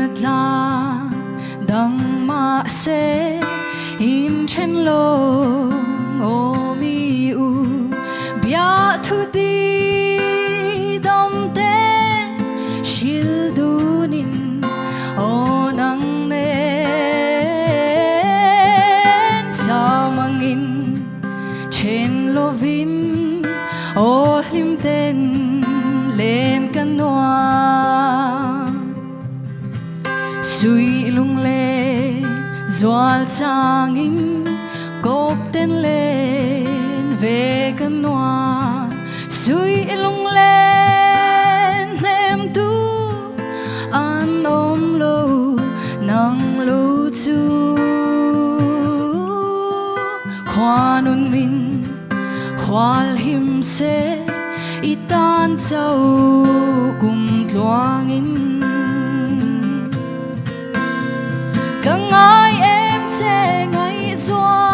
ngaithla dang ma se in chen lo ngo mi u bia thu di dom te shil dunin o nang nen sa mangin chen lovin o hlim ten lên kanwa suy lung lên doal changin cốp tên lên về kanwa suy lung lên em tu an ôm lâu nang lâu chu khoa nun min khoal him se itan châu cùng loangin càng ai em che ngày doa